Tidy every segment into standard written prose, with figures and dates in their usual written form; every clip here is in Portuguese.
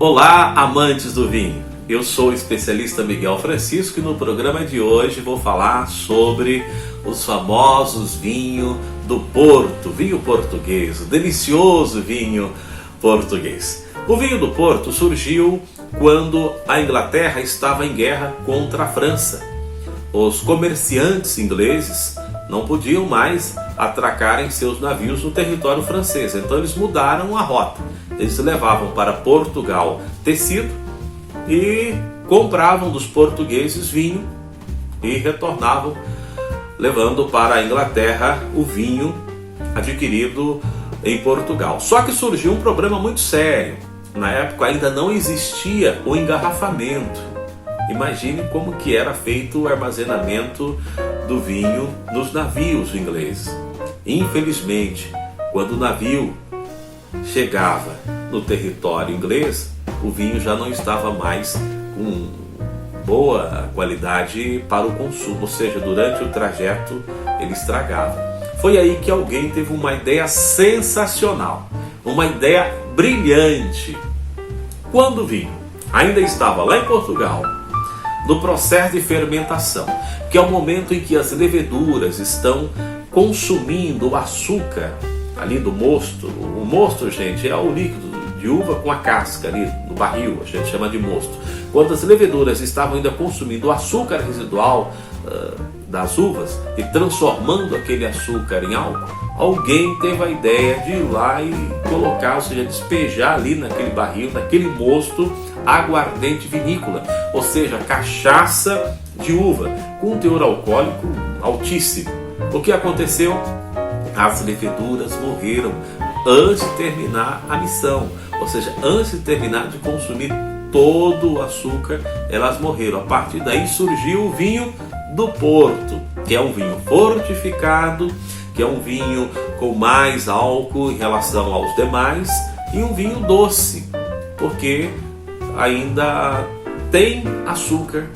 Olá, amantes do vinho. Eu sou o especialista Miguel Francisco e no programa de hoje vou falar sobre os famosos vinhos do Porto, vinho português, o delicioso vinho português. O vinho do Porto surgiu quando a Inglaterra estava em guerra contra a França. Os comerciantes ingleses não podiam mais atracar em seus navios no território francês, então eles mudaram a rota. Eles levavam para Portugal tecido e compravam dos portugueses vinho e retornavam levando para a Inglaterra o vinho adquirido em Portugal. Só que surgiu um problema muito sério. Na época ainda não existia o engarrafamento. Imagine como que era feito o armazenamento do vinho nos navios ingleses. Infelizmente, quando o navio chegava no território inglês, o vinho já não estava mais com boa qualidade para o consumo, ou seja, durante o trajeto ele estragava. Foi aí que alguém teve uma ideia sensacional, uma ideia brilhante. Quando o vinho ainda estava lá em Portugal, no processo de fermentação, que é o momento em que as leveduras estão consumindo o açúcar ali do mosto. O mosto, gente, é o líquido de uva com a casca ali no barril, a gente chama de mosto. Quando as leveduras estavam ainda consumindo o açúcar residual das uvas e transformando aquele açúcar em álcool, alguém teve a ideia de ir lá e colocar, ou seja, despejar ali naquele barril, naquele mosto, aguardente vinícola, ou seja, cachaça de uva com um teor alcoólico altíssimo. O que aconteceu? As leveduras morreram antes de terminar a missão, ou seja, antes de terminar de consumir todo o açúcar, elas morreram. A partir daí surgiu o vinho do Porto, que é um vinho fortificado, que é um vinho com mais álcool em relação aos demais e um vinho doce, porque ainda tem açúcar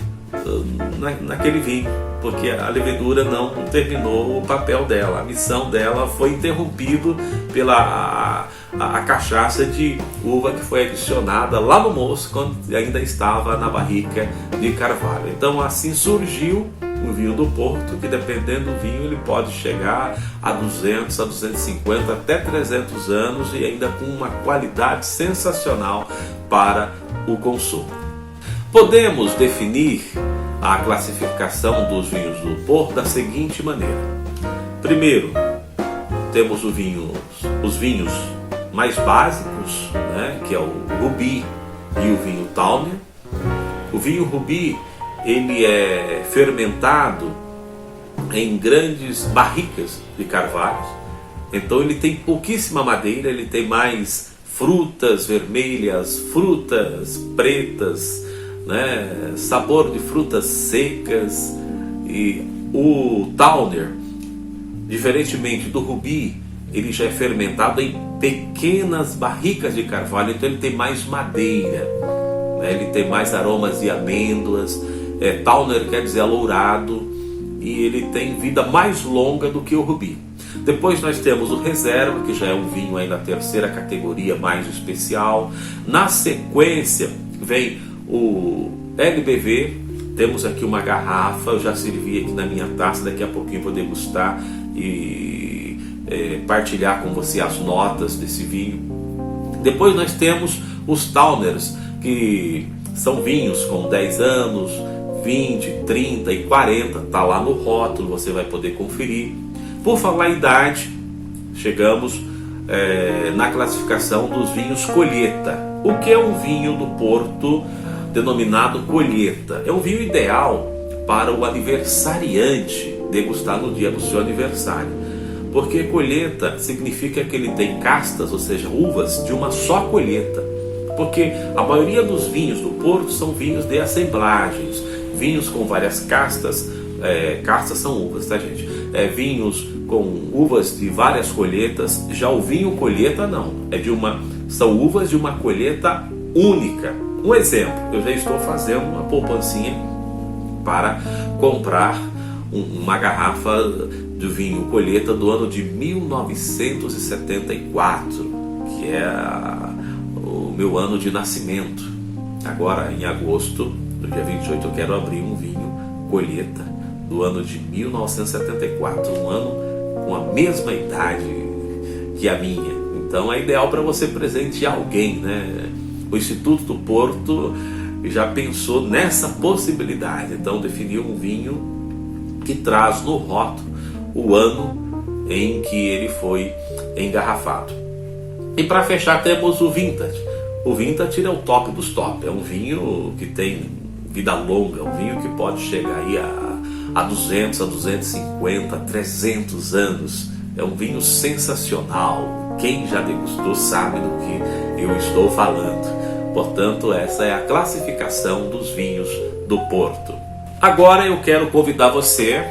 naquele vinho, porque a levedura não terminou o papel dela, a missão dela foi interrompida pela a cachaça de uva que foi adicionada lá no moço quando ainda estava na barrica de carvalho. Então assim surgiu o vinho do Porto, que dependendo do vinho ele pode chegar a 200, a 250, até 300 anos e ainda com uma qualidade sensacional para o consumo. Podemos definir a classificação dos vinhos do Porto da seguinte maneira. Primeiro, temos os vinhos mais básicos, né, que é o Rubi e o vinho Tawner. O vinho Rubi, ele é fermentado em grandes barricas de carvalhos, então ele tem pouquíssima madeira, ele tem mais frutas vermelhas, frutas pretas, né, sabor de frutas secas. E o Tawner, diferentemente do Rubi, ele já é fermentado em pequenas barricas de carvalho, então ele tem mais madeira, né, ele tem mais aromas de amêndoas. Tawner quer dizer alourado, e ele tem vida mais longa do que o Rubi. Depois nós temos o Reserva, que já é um vinho aí na terceira categoria, mais especial. Na sequência vem o LBV, temos aqui uma garrafa, eu já servi aqui na minha taça, daqui a pouquinho vou degustar e partilhar com você as notas desse vinho. Depois nós temos os Tawners, que são vinhos com 10 anos, 20, 30 e 40, está lá no rótulo, você vai poder conferir. Por falar em idade, chegamos na classificação dos vinhos colheita. O que é um vinho do Porto denominado colheita? É um vinho ideal para o aniversariante degustar no dia do seu aniversário, porque colheita significa que ele tem castas, ou seja, uvas de uma só colheita, porque a maioria dos vinhos do Porto são vinhos de assemblagens, vinhos com várias castas. Castas são uvas, tá, gente? Vinhos com uvas de várias colheitas. Já o vinho colheita não, são uvas de uma colheita única. Um exemplo, eu já estou fazendo uma poupancinha para comprar uma garrafa de vinho colheita do ano de 1974, que é meu ano de nascimento. Agora, em agosto, no dia 28, eu quero abrir um vinho colheita do ano de 1974, um ano com a mesma idade que a minha. Então é ideal para você presentear alguém, né? O Instituto do Porto já pensou nessa possibilidade, então definiu um vinho que traz no rótulo o ano em que ele foi engarrafado. E para fechar temos o Vintage. O Vintage é o top dos top, é um vinho que tem vida longa, um vinho que pode chegar aí a 200, a 250, 300 anos. É um vinho sensacional, quem já degustou sabe do que eu estou falando. Portanto, essa é a classificação dos vinhos do Porto. Agora eu quero convidar você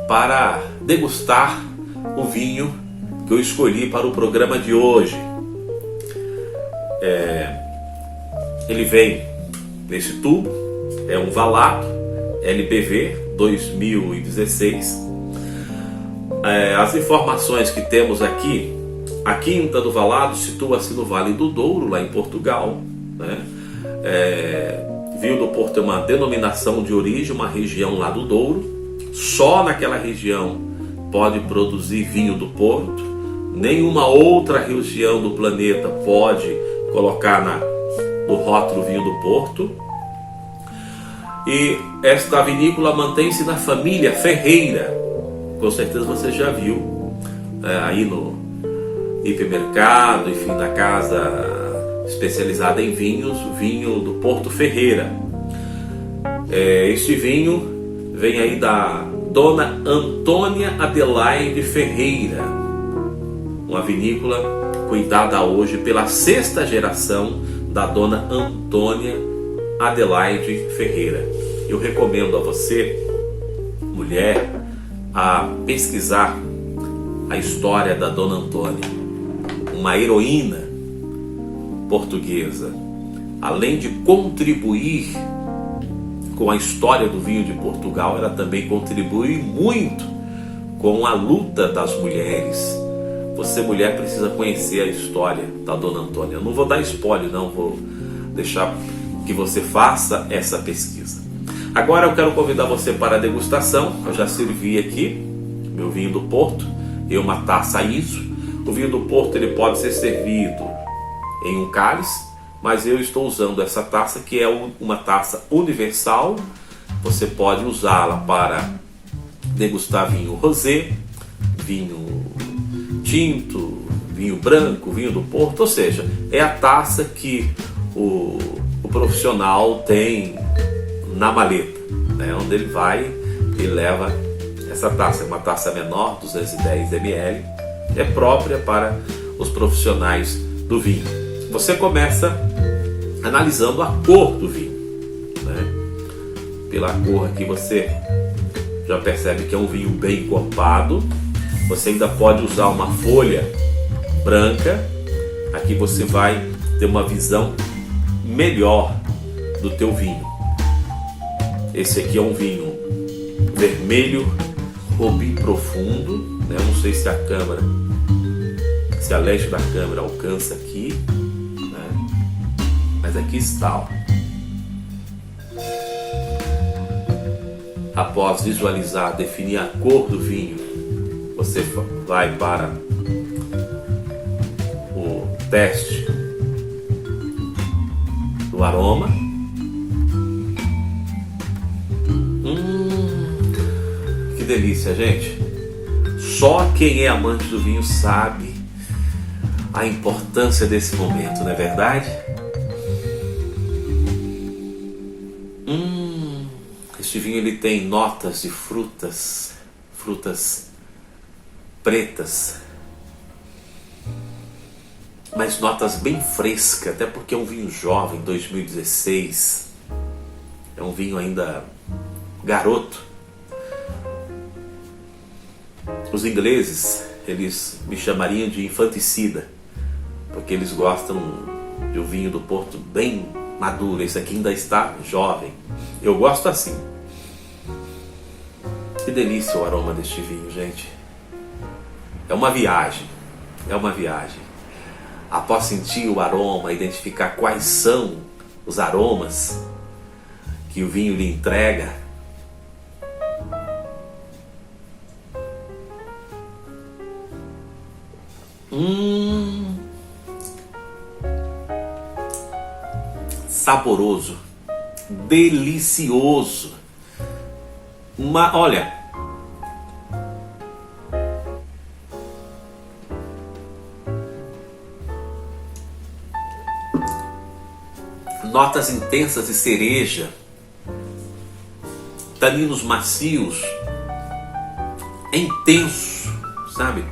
para degustar o vinho que eu escolhi para o programa de hoje. Ele vem nesse tubo, é um Valato LBV 2016. As informações que temos aqui, a Quinta do Valado situa-se no Vale do Douro, lá em Portugal, né? Vinho do Porto é uma denominação de origem, uma região lá do Douro. Só naquela região pode produzir vinho do Porto. Nenhuma outra região do planeta pode colocar no rótulo vinho do Porto. E esta vinícola mantém-se na família Ferreira. Com certeza você já viu aí no hipermercado, enfim, na casa especializada em vinhos, o vinho do Porto Ferreira. Este vinho vem aí da Dona Antônia Adelaide Ferreira, uma vinícola cuidada hoje pela 6ª geração da Dona Antônia Adelaide Ferreira. Eu recomendo a você, mulher, a pesquisar a história da Dona Antônia, uma heroína portuguesa. Além de contribuir com a história do vinho de Portugal, ela também contribui muito com a luta das mulheres. Você, mulher, precisa conhecer a história da Dona Antônia. Eu não vou dar spoiler, não, vou deixar que você faça essa pesquisa. Agora eu quero convidar você para a degustação. Eu já servi aqui meu vinho do Porto em uma taça ISO. O vinho do Porto ele pode ser servido em um cálice, mas eu estou usando essa taça que é uma taça universal. Você pode usá-la para degustar vinho rosé, vinho tinto, vinho branco, vinho do Porto, ou seja, é a taça que o profissional tem na maleta, né? Onde ele vai e leva essa taça. É uma taça menor, 210 ml, é própria para os profissionais do vinho. Você começa analisando a cor do vinho, né? Pela cor aqui você já percebe que é um vinho bem encorpado. Você ainda pode usar uma folha branca. Aqui você vai ter uma visão melhor do teu vinho. Esse aqui é um vinho vermelho, Robim profundo, né? Eu não sei se a câmera, se a lente da câmera alcança aqui, né? Mas aqui está, ó. Após visualizar, definir a cor do vinho, você vai para o teste do aroma. Que delícia, gente! Só quem é amante do vinho sabe a importância desse momento, não é verdade? Este vinho ele tem notas de frutas pretas, mas notas bem frescas, até porque é um vinho jovem, 2016, é um vinho ainda garoto. Os ingleses, eles me chamariam de infanticida, porque eles gostam de um vinho do Porto bem maduro. Esse aqui ainda está jovem, eu gosto assim. Que delícia o aroma deste vinho, gente. É uma viagem, é uma viagem. após sentir o aroma, identificar quais são os aromas que o vinho lhe entrega, saboroso, delicioso. Olha, notas intensas de cereja, taninos macios, é intenso, sabe?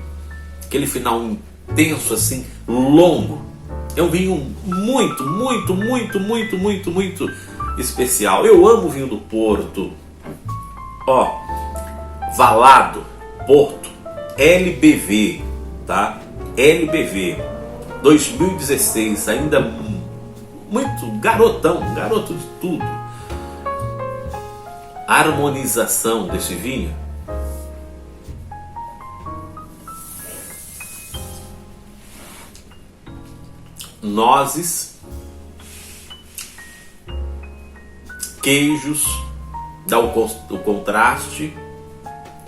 Aquele final intenso assim, longo. É um vinho muito, muito, muito, muito, muito, muito especial. Eu amo o vinho do Porto. Ó, Valado, Porto, LBV, tá? LBV, 2016, ainda muito garotão, garoto de tudo. A harmonização desse vinho, nozes, queijos, dá o contraste,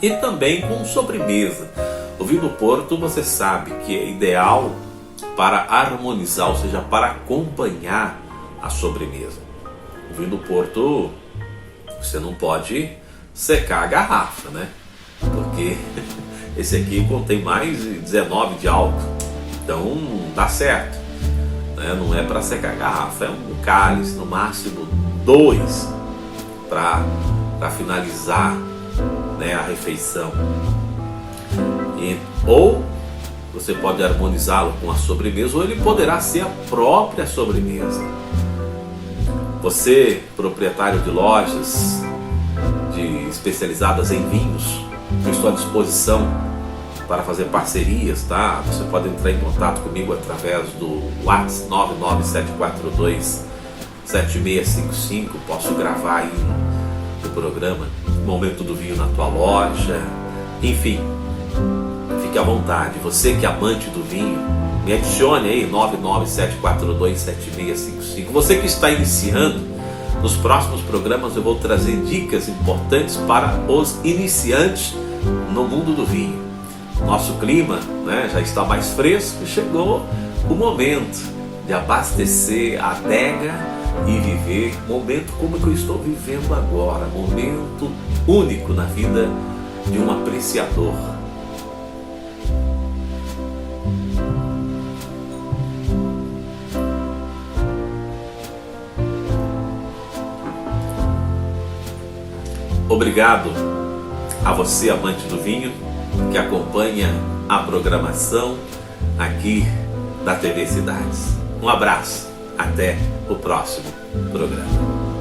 e também com sobremesa. O vinho do Porto, você sabe que é ideal para harmonizar, ou seja, para acompanhar a sobremesa. O vinho do Porto, você não pode secar a garrafa, né? Porque esse aqui contém mais de 19 de álcool, então dá certo, né? Não é para secar a garrafa, é um cálice, no máximo 2, para finalizar, né, a refeição. Ou você pode harmonizá-lo com a sobremesa, ou ele poderá ser a própria sobremesa. Você, proprietário de lojas especializadas em vinhos, eu estou à disposição para fazer parcerias, tá? Você pode entrar em contato comigo através do WhatsApp 997427655. Posso gravar aí no programa Momento do Vinho na tua loja. Enfim, fique à vontade. Você que é amante do vinho, me adicione aí 997427655. Você que está iniciando, nos próximos programas eu vou trazer dicas importantes para os iniciantes no mundo do vinho. Nosso clima, né, já está mais fresco, chegou o momento de abastecer a adega e viver momento como que eu estou vivendo agora, momento único na vida de um apreciador. Obrigado a você, amante do vinho, que acompanha a programação aqui da TV Cidades. Um abraço, até o próximo programa.